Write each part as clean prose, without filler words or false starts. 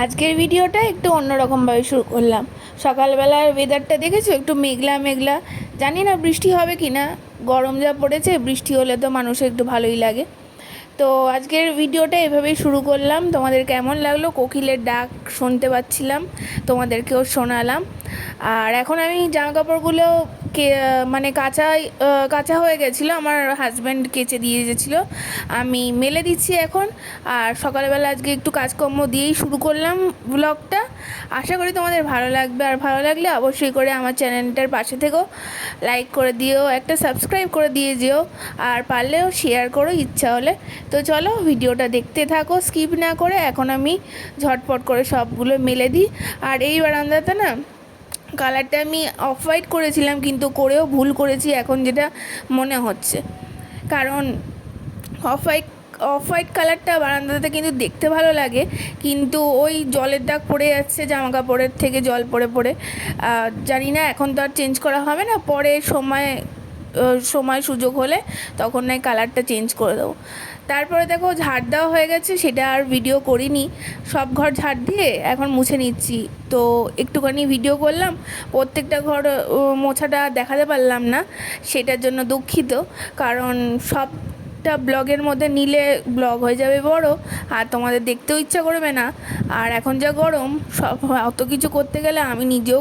আজকের ভিডিওটা একটু অন্যরকমভাবে শুরু করলাম। সকালবেলার ওয়েদারটা দেখেছো, একটু মেঘলা মেঘলা। জানি না বৃষ্টি হবে কি না, গরম যা পড়েছে, বৃষ্টি হলে তো মানুষের একটু ভালোই লাগে। তো আজকের ভিডিওটা এভাবেই শুরু করলাম। তোমাদের কেমন লাগলো? কোকিলের ডাক শুনতে পাচ্ছিলাম, তোমাদেরকেও শোনালাম। আর এখন আমি জামা কাপড়গুলো মানে কাঁচা হয়ে গেছিলো, আমার হাজব্যান্ড কেচে দিয়ে গেছিলো, আমি মেলে দিচ্ছি এখন। আর সকালবেলা আজকে একটু কাজকর্ম দিয়েই শুরু করলাম ব্লগটা। আশা করি তোমাদের ভালো লাগবে, আর ভালো লাগলে অবশ্যই করে আমার চ্যানেলটার পাশে থেকো, লাইক করে দিও, একটা সাবস্ক্রাইব করে দিয়ে যেও, আর পারলেও শেয়ার করো ইচ্ছা হলে। তো চলো ভিডিওটা দেখতে থাকো স্কিপ না করে। এখন আমি ঝটপট করে সবগুলো মেলে দিই। আর এই বারান্দাতে না কালারটা আমি অফ হোয়াইট করেছিলাম, কিন্তু করেও ভুল করেছি এখন যেটা মনে হচ্ছে। কারণ অফ হোয়াইট অফ হোয়াইট কালারটা বারান্দাতে কিন্তু দেখতে ভালো লাগে, কিন্তু ওই জলের দাগ পড়ে যাচ্ছে জামা কাপড়ের থেকে, জল পড়ে পড়ে। জানি না, এখন তো আর চেঞ্জ করা হবে না, পরে সময় সুযোগ হলে তখন নয় কালারটা চেঞ্জ করে দেবো। তারপরে দেখো ঝাড় দেওয়া হয়ে গেছে, সেটা আর ভিডিও করিনি। সব ঘর ঝাড় দিয়ে এখন মুছে নিচ্ছি। তো একটুখানি ভিডিও করলাম, প্রত্যেকটা ঘর মোছাটা দেখাতে পারলাম না, সেটার জন্য দুঃখিত। কারণ সবটা ব্লগের মধ্যে নিলে ব্লগ হয়ে যাবে বড়, আর তোমাদের দেখতেও ইচ্ছা করবে না। আর এখন যা গরম, সব অত কিছু করতে গেলে আমি নিজেও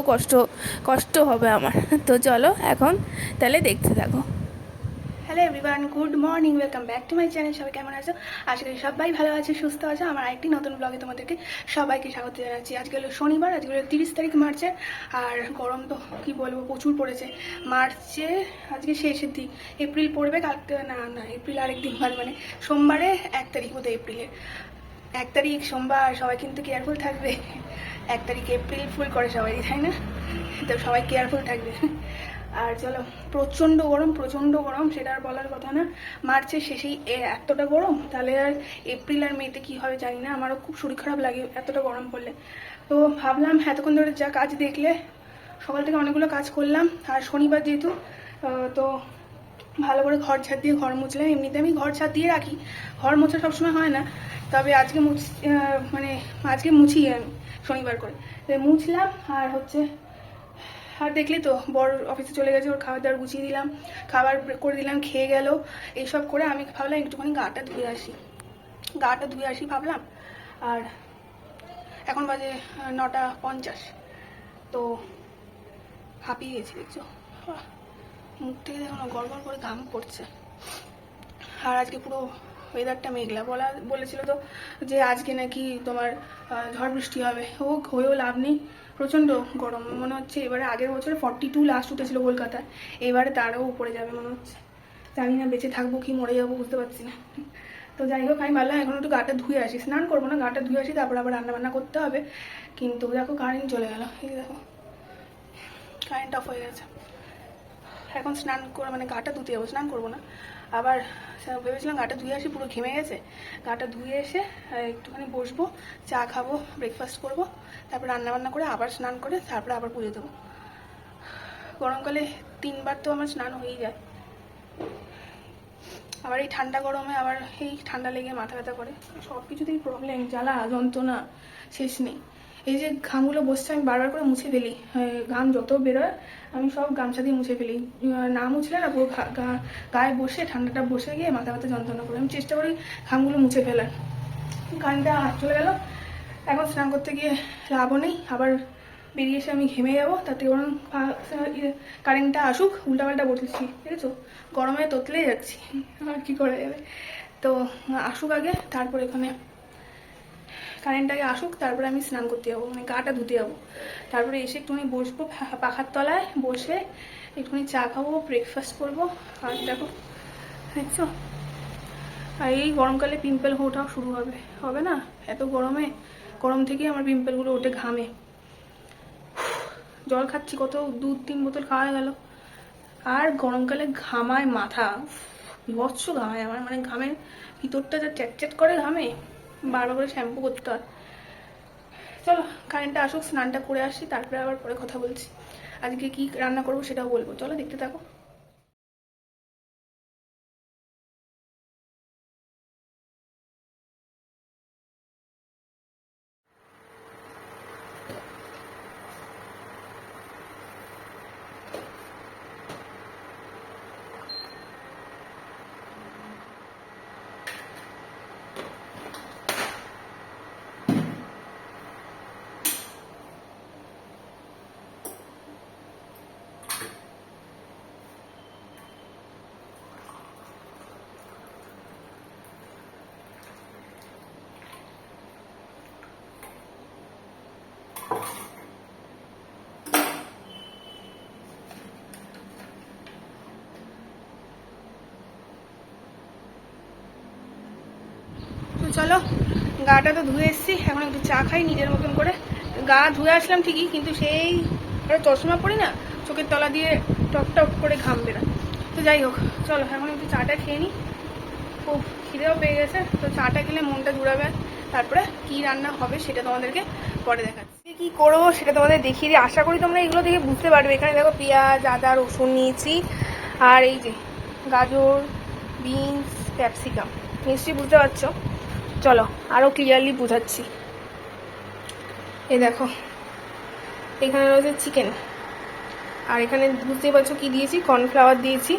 কষ্ট হবে আমার। তো চলো এখন তাহলে দেখতে থাকো। Hello everyone, good morning, welcome back to my channel. সবাই কেমন আছো? আশা করি সবাই ভালো আছে, সুস্থ আছে। আমার আরেকটি নতুন ব্লগে তোমাদেরকে সবাইকে স্বাগত জানাচ্ছি। আজকে হলো শনিবার, আজকে হলো 30 তারিখ মার্চের। আর গরম তো কি বলবো, প্রচুর পড়েছে। মার্চে আজকে শেষের দিক, এপ্রিল পড়বে কালকে, না এপ্রিল আরেকদিন বাদ, মানে সোমবারে 1 তারিখ বোধহয় এপ্রিলের 1 তারিখ সোমবার। সবাই কিন্তু কেয়ারফুল থাকবে। 1 তারিখে এপ্রিল ফুল করে সবাই, তাই না? তো সবাই কেয়ারফুল থাকবে। আর চলো, প্রচণ্ড গরম, সেটা আর বলার কথা না। মার্চের শেষেই এতটা গরম, তাহলে আর এপ্রিল আর মেতে কি হবে জানি না। আমারও খুব শরীর খারাপ লাগে এতটা গরম পড়লে। তো ভাবলাম এতক্ষণ ধরে যা কাজ দেখলে, সকাল থেকে অনেকগুলো কাজ করলাম। আর শনিবার যেহেতু, তো ভালো করে ঘর ঝাড় দিয়ে ঘর মুছলাম। এমনিতে আমি ঘর ঝাড় দিয়ে রাখি, ঘর মোছা সবসময় হয় না, তবে আজকে আজকে মুছি আমি শনিবার করে মুছলাম। আর আর দেখলি তো, বড় অফিসে চলে গেছে, ওর খাবার দাবার গুছিয়ে দিলাম, খাবার করে দিলাম, খেয়ে গেল। এইসব করে আমি ভাবলাম একটুখানি গাটা ধুয়ে আসি ভাবলাম। আর এখন বাজে 9:50। তো হাঁপিয়ে গেছি, দেখছো মুখ থেকে দেখো না, গড়গড় করে ঘাম পড়ছে। আর আজকে পুরো ওয়েদারটা মেঘলা, বলেছিল তো যে আজকে নাকি তোমার ঝড় বৃষ্টি হবে। হয়েও লাভ নেই, প্রচণ্ড গরম। মনে হচ্ছে এবারে, আগের বছরে 42 লাস্ট উঠেছিল কলকাতায়, এবারে তারও উপরে যাবে মনে হচ্ছে। জানি না বেঁচে থাকবো কি মরে যাবো, বুঝতে পারছি না। তো যাই হোক, আমি ভাবলাম এখন একটু গাটা ধুয়ে আসি, স্নান করবো না, গাটা ধুয়ে আসি, তারপর আবার রান্না বান্না করতে হবে। কিন্তু দেখো কারেন্ট চলে গেল, এই দেখো কারেন্ট অফ হয়ে গেছে। এখন স্নান করে মানে গাটা ধুতে যাবো, স্নান করবো না। আবার ভেবেছিলাম গাটা ধুয়ে আসি, পুরো ঘেমে গেছে। গাটা ধুয়ে এসে একটুখানি বসবো, চা খাবো, ব্রেকফাস্ট করবো, তারপর রান্নাবান্না করে আবার স্নান করে তারপরে আবার পুজো দেবো। গরমকালে 3বার তো আমার স্নান হয়েই যায়। আবার এই ঠান্ডা গরমে আবার এই ঠান্ডা লেগে মাথা ব্যথা করে, সব কিছুতেই প্রবলেম, জ্বালা যন্ত্রণা শেষ নেই। এই যে ঘামগুলো বসছে, আমি বারবার করে মুছে ফেলি। ঘাম যত বেরোয় আমি সব গামছা দিয়ে মুছে ফেলি। না মুছলে না পুরো গায়ে বসে, ঠান্ডাটা বসে গিয়ে মাথা ব্যথা যন্ত্রণা করে। আমি চেষ্টা করি ঘামগুলো মুছে ফেলার। কারেন্টটা চলে গেল, এখন স্নান করতে গিয়ে লাভও নেই, আবার বেরিয়ে এসে আমি ঘেমে যাবো। তাতে বরং কারেন্টটা আসুক। উল্টাপাল্টা বসেছি, দেখেছো, গরমে তোতলেই যাচ্ছি, আর কি করা যাবে। তো আসুক আগে, তারপর এখানে কারেন্টটাকে আসুক, তারপরে আমি স্নান করতে যাবো, মানে গাটা ধুতে যাবো। তারপরে এসে একটুখানি বসবো পাখার তলায়, বসে একটুখানি চা খাবো, ব্রেকফাস্ট করবো। আর দেখো, দেখছো, আর এই গরমকালে পিম্পল ওঠাও শুরু হবে না? এত গরম থেকেই আমার পিম্পলগুলো ওঠে ঘামে। জল খাচ্ছি, কত 2-3 বোতল খাওয়া গেল। আর গরমকালে ঘামায় মাথা, বিভৎস ঘামায় আমার, মানে ঘামের ভিতরটা যা চ্যাট করে ঘামে, বারবার করে শ্যাম্পু করতে হয়। চলো কারেন্টটা আসুক, স্নানটা করে আসি, তারপরে আবার পরে কথা বলছি। আজকে কি রান্না করবো সেটাও বলবো, চলো দেখতে থাকো। চলো, গাটা তো ধুয়ে এসেছি, এখন একটু চা খাই নিজের মতন করে। গা ধুয়ে আসলাম ঠিকই, কিন্তু সেই চশমা পরি না, চোখের তলা দিয়ে টক টক করে ঘাম বেরোয়। তো যাই হোক, চলো এখন একটু চাটা খেয়ে নিই। খুব খিদেও পেয়ে গেছে, তো চাটা খেলে মনটা জুড়াবে। তারপরে কি রান্না হবে সেটা তোমাদেরকে পরে দেখাচ্ছি। কি করবো সেটা তোমাদের দেখিয়ে দিই। আশা করি তোমরা এগুলো দেখে বুঝতে পারবে। এখানে দেখো পেঁয়াজ, আদা, রসুন নিয়েছি, আর এই যে গাজর, বিনস, ক্যাপসিকাম, নিশ্চয়ই বুঝতে পারছো। চলো আরও ক্লিয়ারলি বোঝাচ্ছি। এই দেখো, এখানে রয়েছে চিকেন, আর এখানে বুঝতেই পারছো কি দিয়েছি, কর্নফ্লাওয়ার দিয়েছি,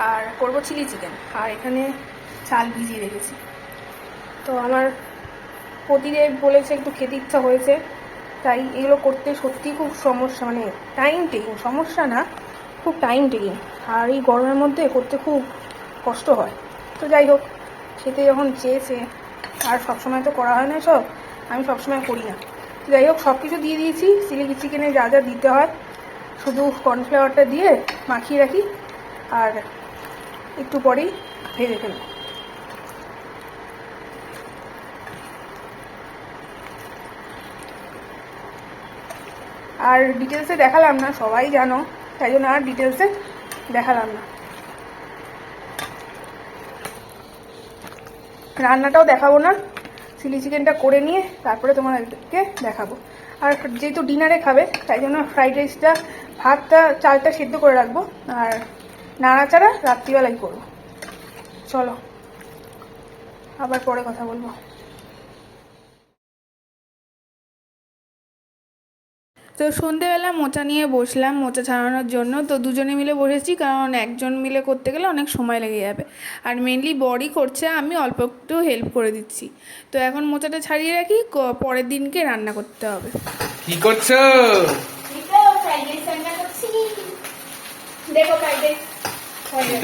আর করবো চিলি চিকেন, আর এখানে চাল ভিজিয়ে রেখেছি। তো আমার প্রতিদেব বলেছে একটু খেতে ইচ্ছা হয়েছে, তাই এগুলো করতে সত্যিই খুব সমস্যা, মানে টাইম টেকিং, সমস্যা না, খুব টাইম টেকিং, আর এই গরমের মধ্যে করতে খুব কষ্ট হয়। তো যাই হোক, খেতে যখন চেয়েছে, আর সবসময় তো করা হয় না সব, আমি সবসময় করি না। তো যাই হোক, সব কিছু দিয়ে দিয়েছি, চিলি চিকেনে যা যা দিতে হয়, শুধু কর্নফ্লাওয়ারটা দিয়ে মাখিয়ে রাখি, আর একটু পরেই ভেজে ফেলবো। আর ডিটেলসে দেখালাম না, সবাই জানো, তাই জন্য আর ডিটেলসে দেখালাম না। রান্নাটাও দেখাবো না, চিলি চিকেনটা করে নিয়ে তারপরে তোমাদেরকে দেখাবো। আর যেহেতু ডিনারে খাবে, তাই জন্য ফ্রাইড রাইসটা, ভাতটা, চালটা সেদ্ধ করে রাখবো, আর নাড়াচাড়া রাত্রিবেলাই করবো। চলো আবার পরে কথা বলবো। তো সন্ধেবেলা মোচা নিয়ে বসলাম, মোচা ছাড়ানোর জন্য। তো দুজনে মিলে বসেছি, কারণ একজন মিলে করতে গেলে অনেক সময় লেগে যাবে, আর মেনলি বড়ি করছে, আমি অল্প একটু হেল্প করে দিচ্ছি। তো এখন মোচাটা ছাড়িয়ে রাখি, পরের দিনকে রান্না করতে হবে। কি করছো?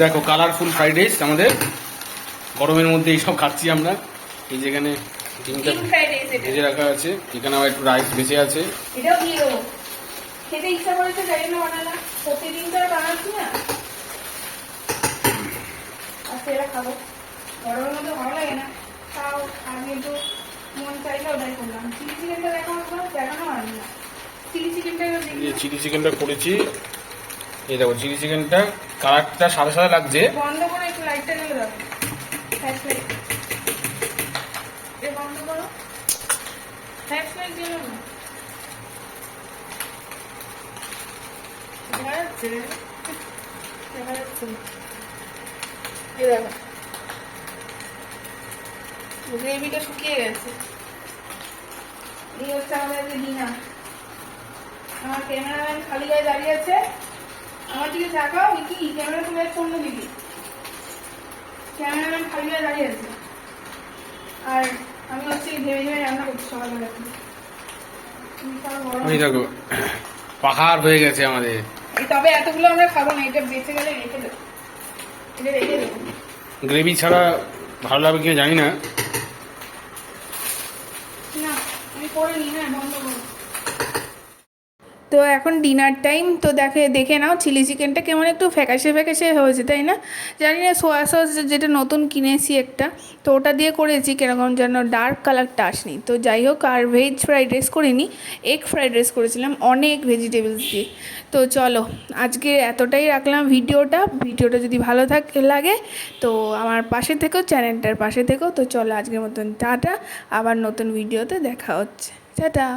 দেখো কালারফুল ফ্রাইড রাইস আমাদের, গরমের মধ্যে এইসব খাচ্ছি আমরা। এই যেখানে ডিমটা ভেজে রাখা আছে, এখানে আবার একটু রাইস বেঁচে আছে। এটাও দিয়ে দেবো, খেতে ইচ্ছা করেছে তাই জন্য বানালাম, প্রতিদিন তো আর বানাচ্ছি না, আজকে এটা খাবো। গরমের মধ্যে ভালো লাগে না, তাও আমি একটু মন চাইলে ওটাই করলাম। চিলি চিকেনটা দেখানো হয়নি না, চিলি চিকেনটা চিলি চিকেনটা করেছি। এই দেখো চিলি চিকেনটা কালারটা সাদা সাদা লাগছে। বন্ধ করে একটু লাইটটা গেলে দেখো, ফ্ল্যাশ লাইট এ বন্ধ করো, ফ্ল্যাশ লাইট দিয়ে না, দেখা যাচ্ছে, দেখা যাচ্ছে। এই দেখো গ্রেভিটা শুকিয়ে গেছে। এই হচ্ছে আমাদের ডিনার। আমার ক্যামেরাম্যান খালি গায়ে দাঁড়িয়ে আছে, আমার দিকে তাকাও। কি ক্যামেরা চলে যাচ্ছে অন্য দিকে, ক্যামেরাম্যান খালি গায়ে দাঁড়িয়ে আছে, আর আমি হচ্ছে ভেবে ভেবে রান্না করছি সকালবেলা। ওই দেখো পাহাড় হয়ে গেছে আমাদের। তবে এতগুলো আমরা খাবো না, এটা বেঁচে গেলে রেখে দেবো, এটা রেখে দেবো। গ্রেভি ছাড়া ভালো লাগবে কিনা জানি না। না আমি করে নি, হ্যাঁ বন্ধ করো। তো এখন ডিনার টাইম। তো দেখে নাও চিলি চিকেনটা কেমন একটু ফ্যাকাশে ফ্যাকাশে হয়েছে, তাই না? জানি না, সোয়া সস যেটা নতুন কিনেছি একটা, তো ওটা দিয়ে করেছি, কিরকম যেন ডার্ক কালারটা আসেনি। তো যাই হোক, আর ভেজ ফ্রাইড রাইস করিনি, এগ ফ্রাইড রাইস করেছিলাম অনেক ভেজিটেবলস দিয়ে। তো চলো আজকে এতটাই রাখলাম ভিডিওটা যদি ভালো লাগে তো আমার পাশে থেকো, চ্যানেলটার পাশে থেকো। তো চলো আজকের মতন টাটা, আবার নতুন ভিডিওতে দেখা হচ্ছে, টাটা।